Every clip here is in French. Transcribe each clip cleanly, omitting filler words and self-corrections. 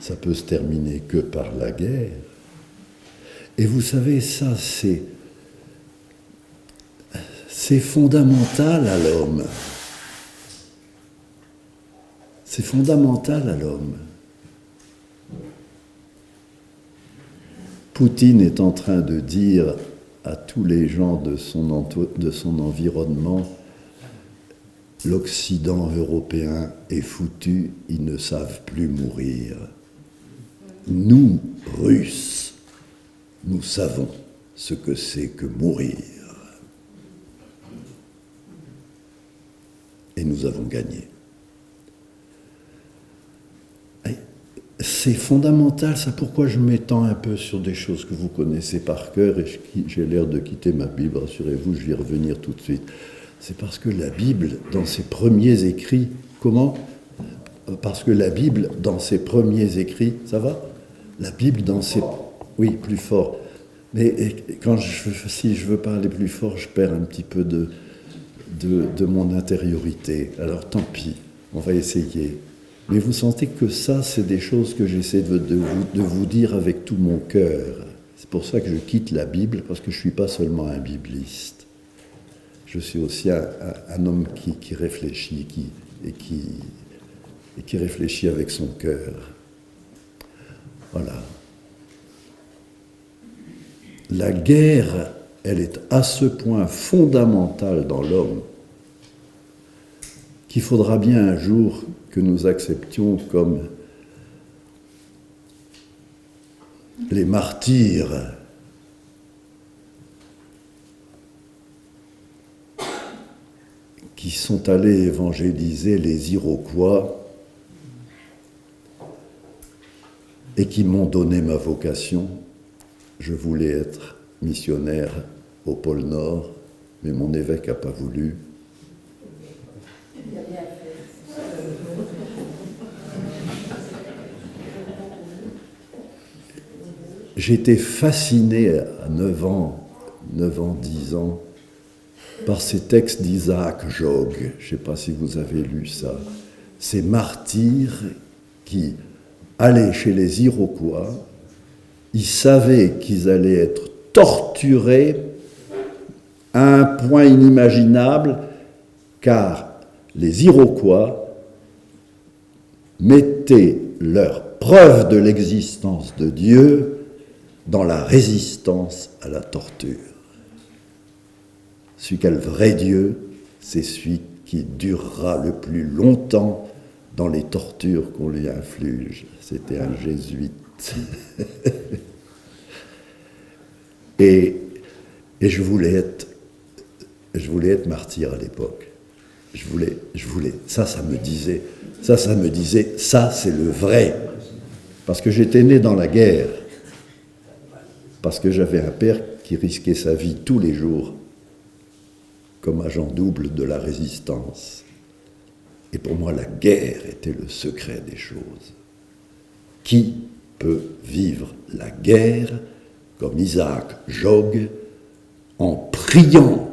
ça peut se terminer que par la guerre. Et vous savez, ça, c'est fondamental à l'homme. C'est fondamental à l'homme. Poutine est en train de dire à tous les gens de son environnement, l'Occident européen est foutu, ils ne savent plus mourir. Nous, Russes, nous savons ce que c'est que mourir. Et nous avons gagné. C'est fondamental, ça, pourquoi je m'étends un peu sur des choses que vous connaissez par cœur, et j'ai l'air de quitter ma Bible, rassurez-vous, je vais y revenir tout de suite. C'est parce que la Bible, dans ses premiers écrits, comment ? Parce que la Bible, dans ses premiers écrits, ça va ? La Bible, dans ses... Oui, plus fort. Mais si je veux parler plus fort, je perds un petit peu de mon intériorité. Alors tant pis, on va essayer. Mais vous sentez que ça, c'est des choses que j'essaie de vous dire avec tout mon cœur. C'est pour ça que je quitte la Bible, parce que je ne suis pas seulement un bibliste. Je suis aussi un homme qui réfléchit qui réfléchit avec son cœur. Voilà. La guerre, elle est à ce point fondamentale dans l'homme qu'il faudra bien un jour que nous acceptions comme les martyrs qui sont allés évangéliser les Iroquois et qui m'ont donné ma vocation. Je voulais être missionnaire au pôle Nord, mais mon évêque n'a pas voulu. J'étais fasciné à 9 ans, 10 ans, par ces textes d'Isaac Jogues. Je ne sais pas si vous avez lu ça. Ces martyrs qui allaient chez les Iroquois, ils savaient qu'ils allaient être torturés à un point inimaginable, car les Iroquois mettaient leur preuve de l'existence de Dieu dans la résistance à la torture. Celui qui a le vrai Dieu, c'est celui qui durera le plus longtemps dans les tortures qu'on lui inflige. C'était un jésuite. Et je voulais être martyr à l'époque. Je voulais. Ça me disait, ça c'est le vrai. Parce que j'étais né dans la guerre. Parce que j'avais un père qui risquait sa vie tous les jours comme agent double de la résistance. Et pour moi, la guerre était le secret des choses. Qui peut vivre la guerre comme Isaac Jogues en priant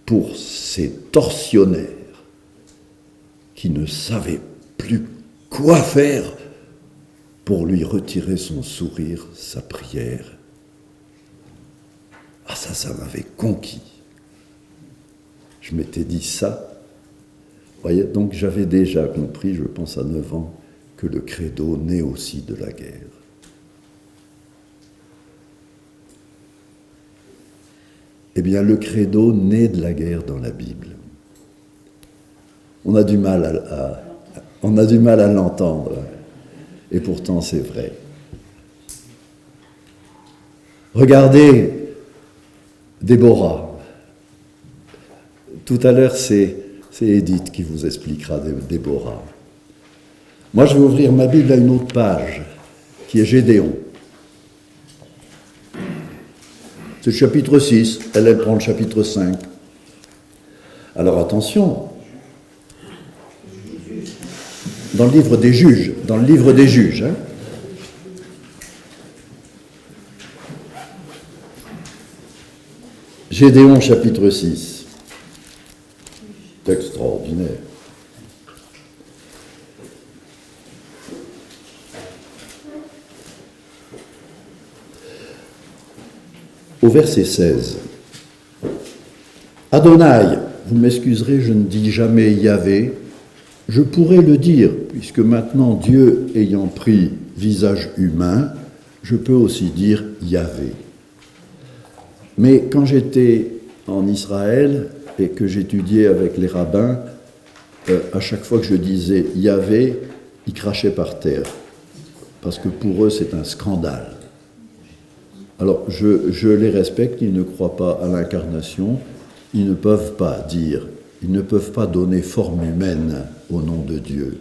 pour ces tortionnaires qui ne savaient plus quoi faire pour lui retirer son sourire, sa prière. Ah ça m'avait conquis. Je m'étais dit ça. Voyez, donc j'avais déjà compris, je pense à 9 ans, que le credo naît aussi de la guerre. Eh bien, le credo naît de la guerre dans la Bible. On a du mal à l'entendre, et pourtant c'est vrai. Regardez Déborah. Tout à l'heure, c'est Edith qui vous expliquera Déborah. Moi, je vais ouvrir ma Bible à une autre page, qui est Gédéon. C'est le chapitre 6, elle prend le chapitre 5. Alors attention, dans le livre des juges, hein. Gédéon chapitre 6. Extraordinaire. au verset 16. Adonai, vous m'excuserez, je ne dis jamais Yahvé, je pourrais le dire, puisque maintenant Dieu ayant pris visage humain, je peux aussi dire Yahvé. Mais quand j'étais en Israël et que j'étudiais avec les rabbins, à chaque fois que je disais Yahvé, ils crachaient par terre, parce que pour eux c'est un scandale. Alors je les respecte, ils ne croient pas à l'incarnation, ils ne peuvent pas dire, ils ne peuvent pas donner forme humaine au nom de Dieu.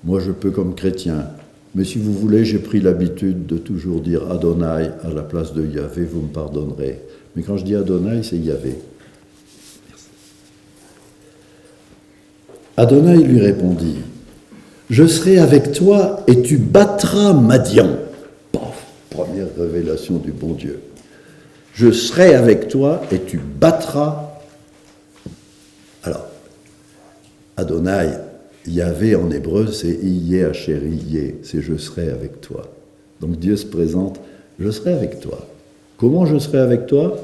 Moi je peux comme chrétien, mais si vous voulez, j'ai pris l'habitude de toujours dire Adonai à la place de Yahvé, vous me pardonnerez. Mais quand je dis Adonai, c'est Yahvé. Adonai lui répondit, « Je serai avec toi et tu battras Madian. » Paf, première révélation du bon Dieu. « Je serai avec toi et tu battras. » Alors, Adonai, Yahvé en hébreu, c'est Iyé Asher Iyé, c'est « je serai avec toi ». Donc Dieu se présente, « Je serai avec toi ». Comment je serai avec toi?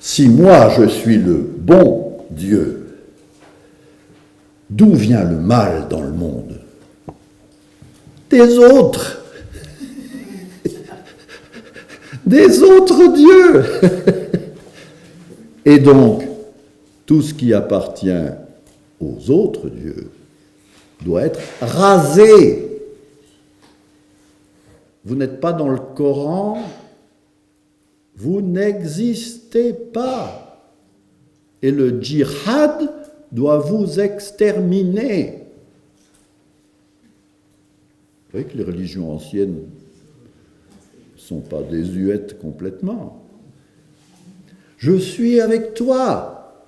Si moi je suis le bon Dieu, d'où vient le mal dans le monde? Des autres. Des autres dieux. Et donc, tout ce qui appartient aux autres dieux doit être rasé. Vous n'êtes pas dans le Coran, vous n'existez pas. Et le djihad doit vous exterminer. Vous voyez que les religions anciennes ne sont pas désuètes complètement. Je suis avec toi.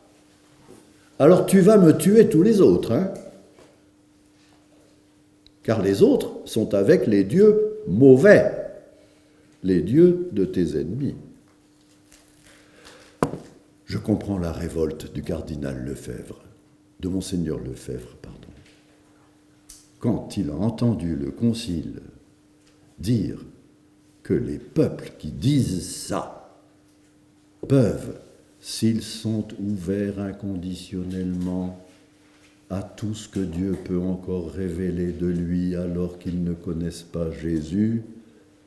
Alors tu vas me tuer tous les autres, hein? Car les autres sont avec les dieux mauvais, les dieux de tes ennemis. Je comprends la révolte du cardinal Lefebvre, de Monseigneur Lefebvre, pardon. Quand il a entendu le concile dire que les peuples qui disent ça peuvent, s'ils sont ouverts inconditionnellement à tout ce que Dieu peut encore révéler de lui alors qu'ils ne connaissent pas Jésus,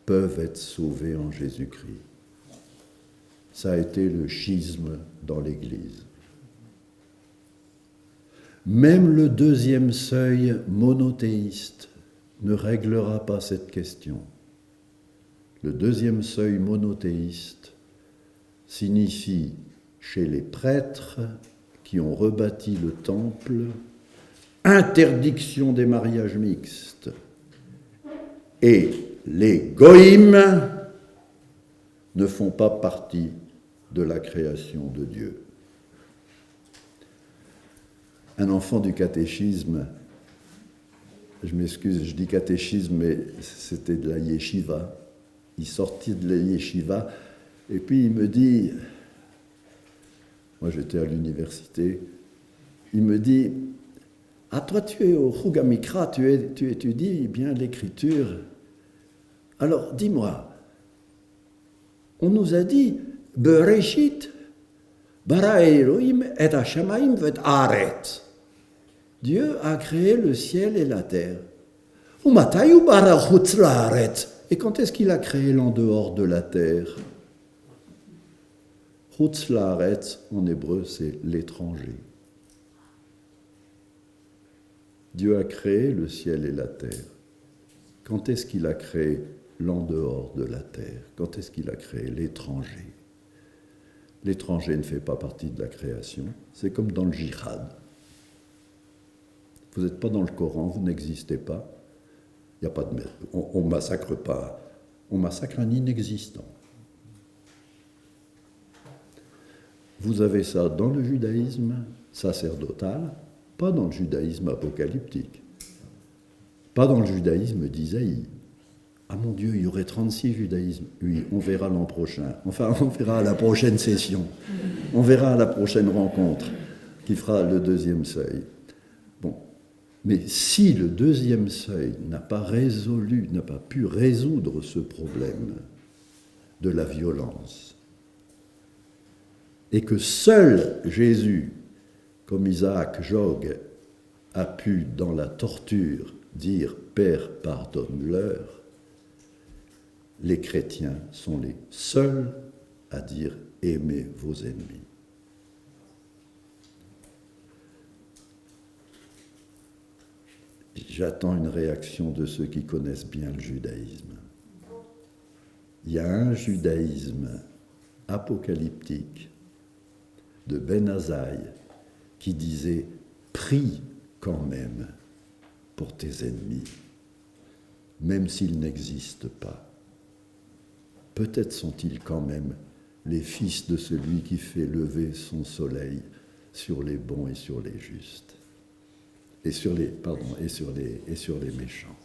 peuvent être sauvés en Jésus-Christ. Ça a été le schisme dans l'Église. Même le deuxième seuil monothéiste ne réglera pas cette question. Le deuxième seuil monothéiste signifie chez les prêtres qui ont rebâti le temple interdiction des mariages mixtes et les goïms ne font pas partie de la création de Dieu. Un enfant du catéchisme, je m'excuse, je dis catéchisme, mais c'était de la yeshiva. Il sortit de la yeshiva, et puis il me dit, moi j'étais à l'université, il me dit, « Ah, toi tu es au Chugamikra, tu étudies bien l'écriture. Alors dis-moi, on nous a dit, « Bereshit, bara Elohim et hashamayim vet aret. » Dieu a créé le ciel et la terre. Umatayu bara chutz laaret. Et quand est-ce qu'il a créé l'en dehors de la terre? Chutz laaret, en hébreu, c'est l'étranger. Dieu a créé le ciel et la terre. Quand est-ce qu'il a créé l'en dehors de la terre? Quand est-ce qu'il a créé l'étranger? L'étranger ne fait pas partie de la création. C'est comme dans le djihad. Vous n'êtes pas dans le Coran, vous n'existez pas. Il y a pas de, on massacre pas. On massacre un inexistant. Vous avez ça dans le judaïsme sacerdotal, pas dans le judaïsme apocalyptique, pas dans le judaïsme d'Isaïe. Ah mon Dieu, il y aurait 36 judaïsmes. Oui, on verra l'an prochain. Enfin, on verra à la prochaine session. On verra à la prochaine rencontre qui fera le deuxième seuil. Bon. Mais si le deuxième seuil n'a pas pu résoudre ce problème, de la violence. Et que seul Jésus, comme Isaac Jogues, a pu, dans la torture, dire « Père, pardonne-leur », les chrétiens sont les seuls à dire « Aimez vos ennemis ». J'attends une réaction de ceux qui connaissent bien le judaïsme. Il y a un judaïsme apocalyptique de Ben Azaï qui disait « Prie quand même pour tes ennemis, même s'ils n'existent pas. Peut-être sont-ils quand même les fils de celui qui fait lever son soleil sur les bons et sur les justes, et sur les méchants. »